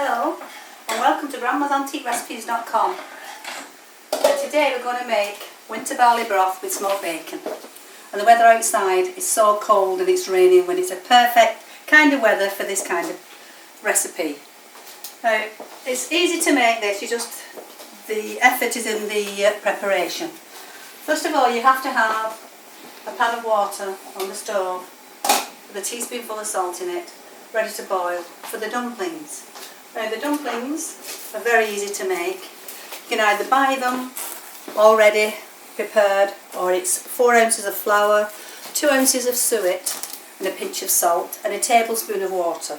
Hello and welcome to grandmasantiquerecipes.com. Today we're going to make winter barley broth with smoked bacon. And the weather outside is so cold and it's raining when it's a perfect kind of weather for this kind of recipe. Now it's easy to make this, the effort is in the preparation. First of all, you have to have a pan of water on the stove with a teaspoonful of salt in it, ready to boil for the dumplings. Now the dumplings are very easy to make. You can either buy them already prepared, or it's 4 ounces of flour, 2 ounces of suet and a pinch of salt and a tablespoon of water.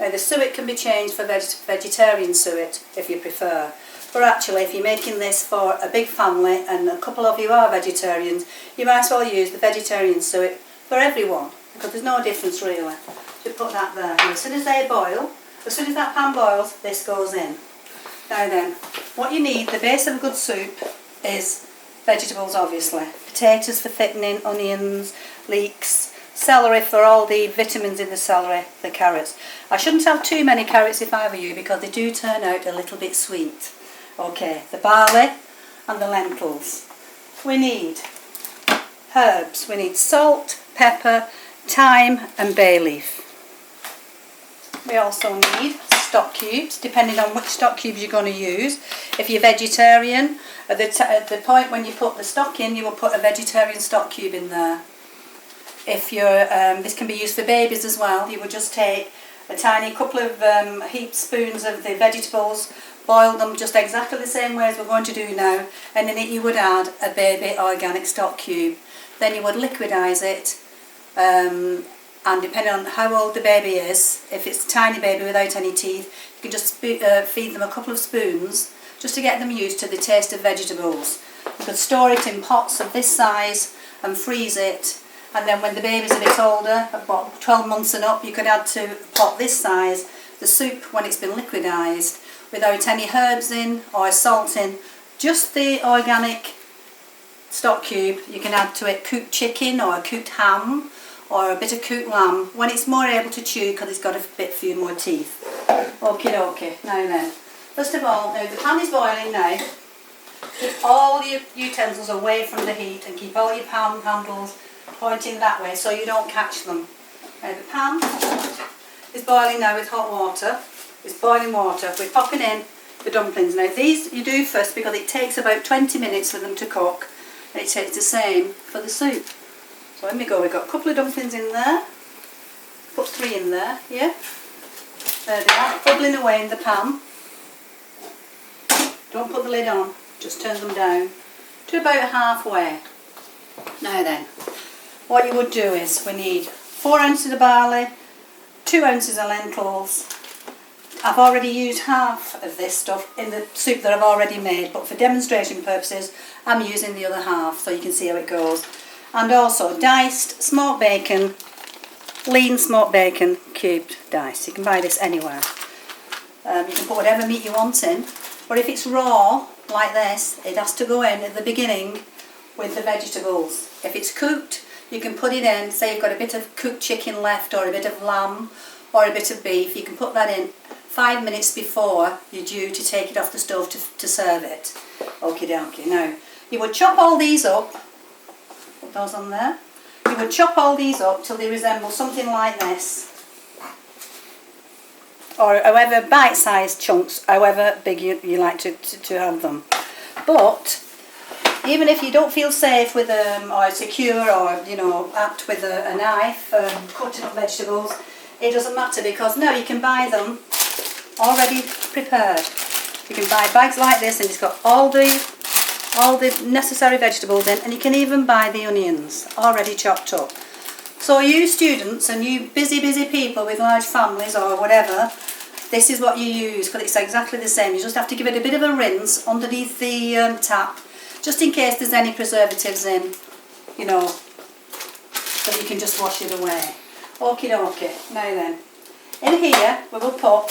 Now the suet can be changed for vegetarian suet if you prefer, but actually if you're making this for a big family and a couple of you are vegetarians, you might as well use the vegetarian suet for everyone, because there's no difference really. So put that there. And as soon as they boil, as soon as that pan boils, this goes in. Now then, what you need, the base of a good soup, is vegetables obviously. Potatoes for thickening, onions, leeks, celery for all the vitamins in the celery, the carrots. I shouldn't have too many carrots if I were you, because they do turn out a little bit sweet. Okay, the barley and the lentils. We need herbs. We need salt, pepper, thyme and bay leaf. We also need stock cubes, depending on which stock cubes you're going to use. If you're vegetarian, at the point when you put the stock in, you will put a vegetarian stock cube in there. If you're, this can be used for babies as well. You would just take a tiny couple of heaped spoons of the vegetables, boil them just exactly the same way as we're going to do now, and in it you would add a baby organic stock cube. Then you would liquidise it, and depending on how old the baby is, if it's a tiny baby without any teeth, you can just feed them a couple of spoons just to get them used to the taste of vegetables. You could store it in pots of this size and freeze it, and then when the baby's a bit older, about 12 months and up, you could add to a pot this size the soup when it's been liquidised without any herbs in or salt in, just the organic stock cube. You can add to it cooked chicken or a cooked ham or a bit of cooked lamb when it's more able to chew, because it's got a bit few more teeth. Okie dokie. Now then, first of all, now the pan is boiling now. Keep all your utensils away from the heat and keep all your pan handles pointing that way so you don't catch them. Now the pan is boiling now with hot water. It's boiling water. We're popping in the dumplings now. These you do first because it takes about 20 minutes for them to cook, and it takes the same for the soup. So in we go, we've got a couple of dumplings in there, put 3 in there, yeah? There they are, bubbling away in the pan. Don't put the lid on, just turn them down to about halfway. Now then, what you would do is, we need 4 ounces of barley, 2 ounces of lentils. I've already used half of this stuff in the soup that I've already made, but for demonstration purposes, I'm using the other half so you can see how it goes. And also diced smoked bacon, lean smoked bacon, cubed diced. You can buy this anywhere. You can put whatever meat you want in, but if it's raw like this, it has to go in at the beginning with the vegetables. If it's cooked, you can put it in, say you've got a bit of cooked chicken left or a bit of lamb or a bit of beef, you can put that in 5 minutes before you're due to take it off the stove to serve it. Okie dokie. Now, you would chop all these up. Put those on there. You would chop all these up till they resemble something like this, or however bite-sized chunks, however big you like to have them. But even if you don't feel safe with them or secure or apt with a knife cutting up vegetables, it doesn't matter, because now you can buy them already prepared. You can buy bags like this and it's got all the necessary vegetables in, and you can even buy the onions already chopped up. So you students and you busy people with large families or whatever, this is what you use, because it's exactly the same. You just have to give it a bit of a rinse underneath the tap, just in case there's any preservatives in, so you can just wash it away. Okie dokie. Now then, in here we will put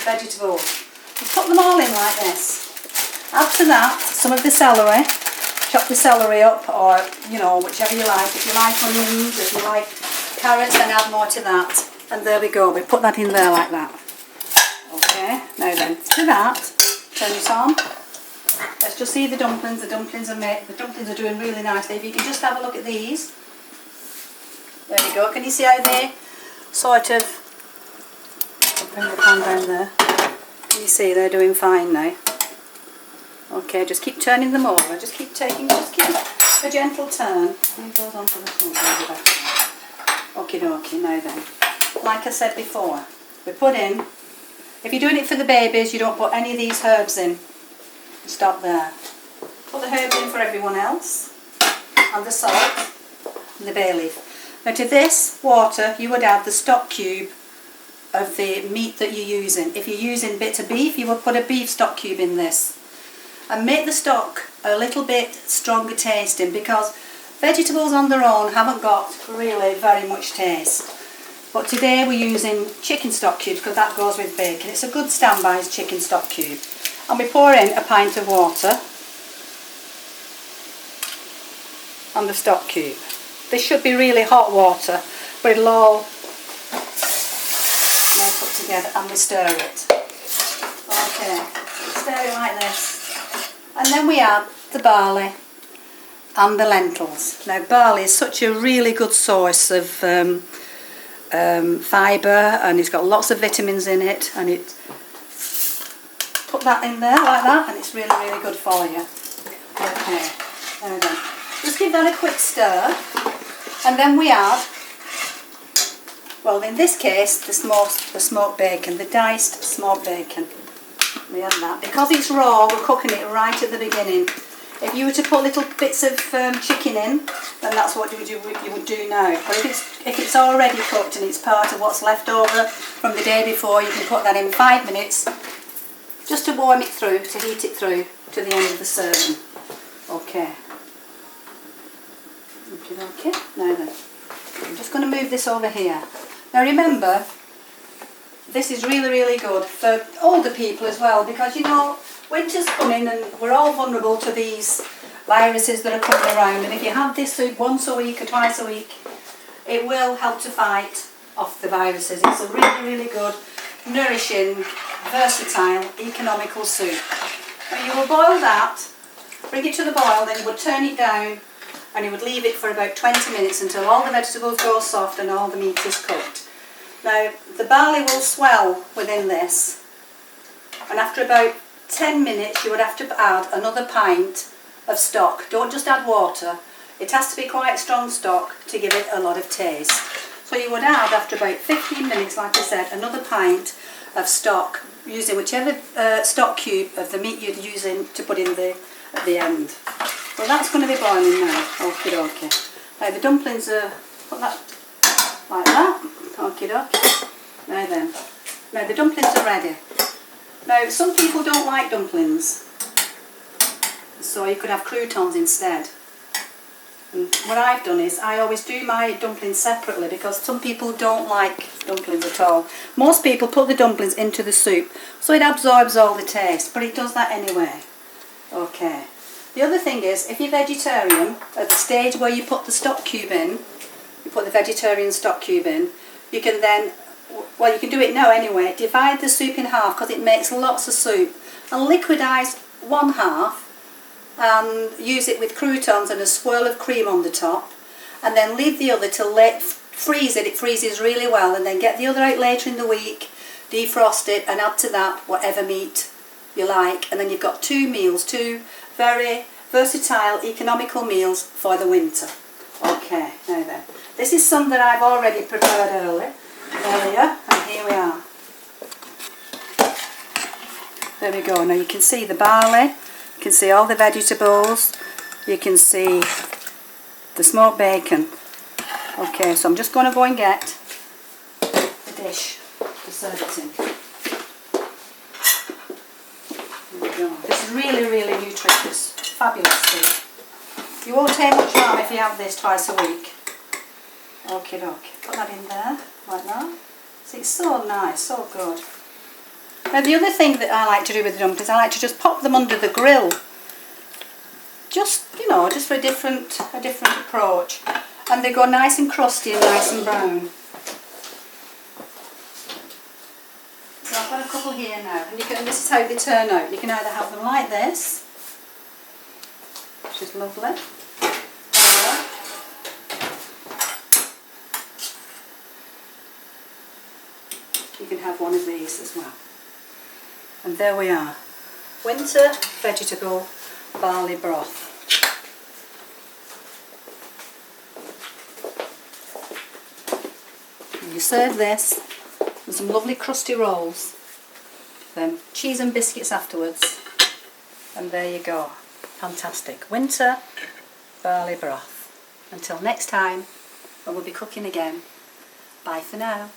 vegetables. We'll put them all in like this. After that, some of the celery. Chop the celery up, or whichever you like. If you like onions, if you like carrots, then add more to that. And there we go, we put that in there like that. Okay, now then, to that, turn it on. Let's just see the dumplings. The dumplings are doing really nicely. If you can just have a look at these. There you go, can you see how they sort of, bring the pan down there. Can you see they're doing fine now? Okay, just keep turning them over, just keep a gentle turn. And it goes on to the front. Okay, now then. Like I said before, we put in, if you're doing it for the babies, you don't put any of these herbs in. Stop there. Put the herbs in for everyone else, and the salt, and the bay leaf. Now to this water, you would add the stock cube of the meat that you're using. If you're using bits of beef, you would put a beef stock cube in this. And make the stock a little bit stronger tasting, because vegetables on their own haven't got really very much taste. But today we're using chicken stock cubes because that goes with bacon. It's a good standby chicken stock cube. And we pour in a pint of water on the stock cube. This should be really hot water, but it'll all put together, and we stir it. Okay, stir it like this. And then we add the barley and the lentils. Now barley is such a really good source of fibre, and it's got lots of vitamins in it, and it put that in there like that, and it's really, really good for you. Okay, there we go. Just give that a quick stir, and then we add, well in this case, the smoked bacon, the diced smoked bacon. We add that. Because it's raw, we're cooking it right at the beginning. If you were to put little bits of chicken in, then that's what you would do now. But if it's already cooked and it's part of what's left over from the day before, you can put that in 5 minutes, just to warm it through, to heat it through to the end of the serving. Okay. Okay. Now then, I'm just going to move this over here. Now remember, this is really, really good for older people as well, because you know, winter's coming and we're all vulnerable to these viruses that are coming around, and if you have this soup once a week or twice a week, it will help to fight off the viruses. It's a really, really good, nourishing, versatile, economical soup. Now you will boil that, bring it to the boil, then you would turn it down and you would leave it for about 20 minutes until all the vegetables go soft and all the meat is cooked. Now the barley will swell within this, and after about 10 minutes you would have to add another pint of stock. Don't just add water, it has to be quite strong stock to give it a lot of taste. So you would add, after about 15 minutes, like I said, another pint of stock, using whichever stock cube of the meat you're using to put in at the end. Well, that's going to be boiling now. Okie dokie. Now the dumplings are, put that like that. Okie dokie. Now then. Now the dumplings are ready. Now some people don't like dumplings, so you could have croutons instead. And what I've done is I always do my dumplings separately, because some people don't like dumplings at all. Most people put the dumplings into the soup so it absorbs all the taste, but it does that anyway. Okay. The other thing is, if you're vegetarian, at the stage where you put the stock cube in, you put the vegetarian stock cube in, you can then, well you can do it now anyway, divide the soup in half, because it makes lots of soup, and liquidise one half and use it with croutons and a swirl of cream on the top, and then leave the other till late, freeze it freezes really well, and then get the other out later in the week, defrost it and add to that whatever meat you like, and then you've got two meals, two very versatile economical meals for the winter. Okay, now then, this is some that I've already prepared earlier, and here we are. There we go. Now you can see the barley, you can see all the vegetables, you can see the smoked bacon. Okay, so I'm just going to go and get the dish to serve it in. There we go. This is really, really nutritious, fabulous soup. You won't take much harm if you have this twice a week. Okay, put that in there, like that. See, it's so nice, so good. Now the other thing that I like to do with the dumplings, I like to just pop them under the grill. Just, you know, just for a different approach. And they go nice and crusty and nice and brown. a couple here now, and this is how they turn out. You can either have them like this, which is lovely, or you can have one of these as well. And there we are, winter vegetable barley broth. And you serve this with some lovely crusty rolls, then cheese and biscuits afterwards, and there you go. Fantastic winter barley broth. Until next time, when we'll be cooking again, bye for now.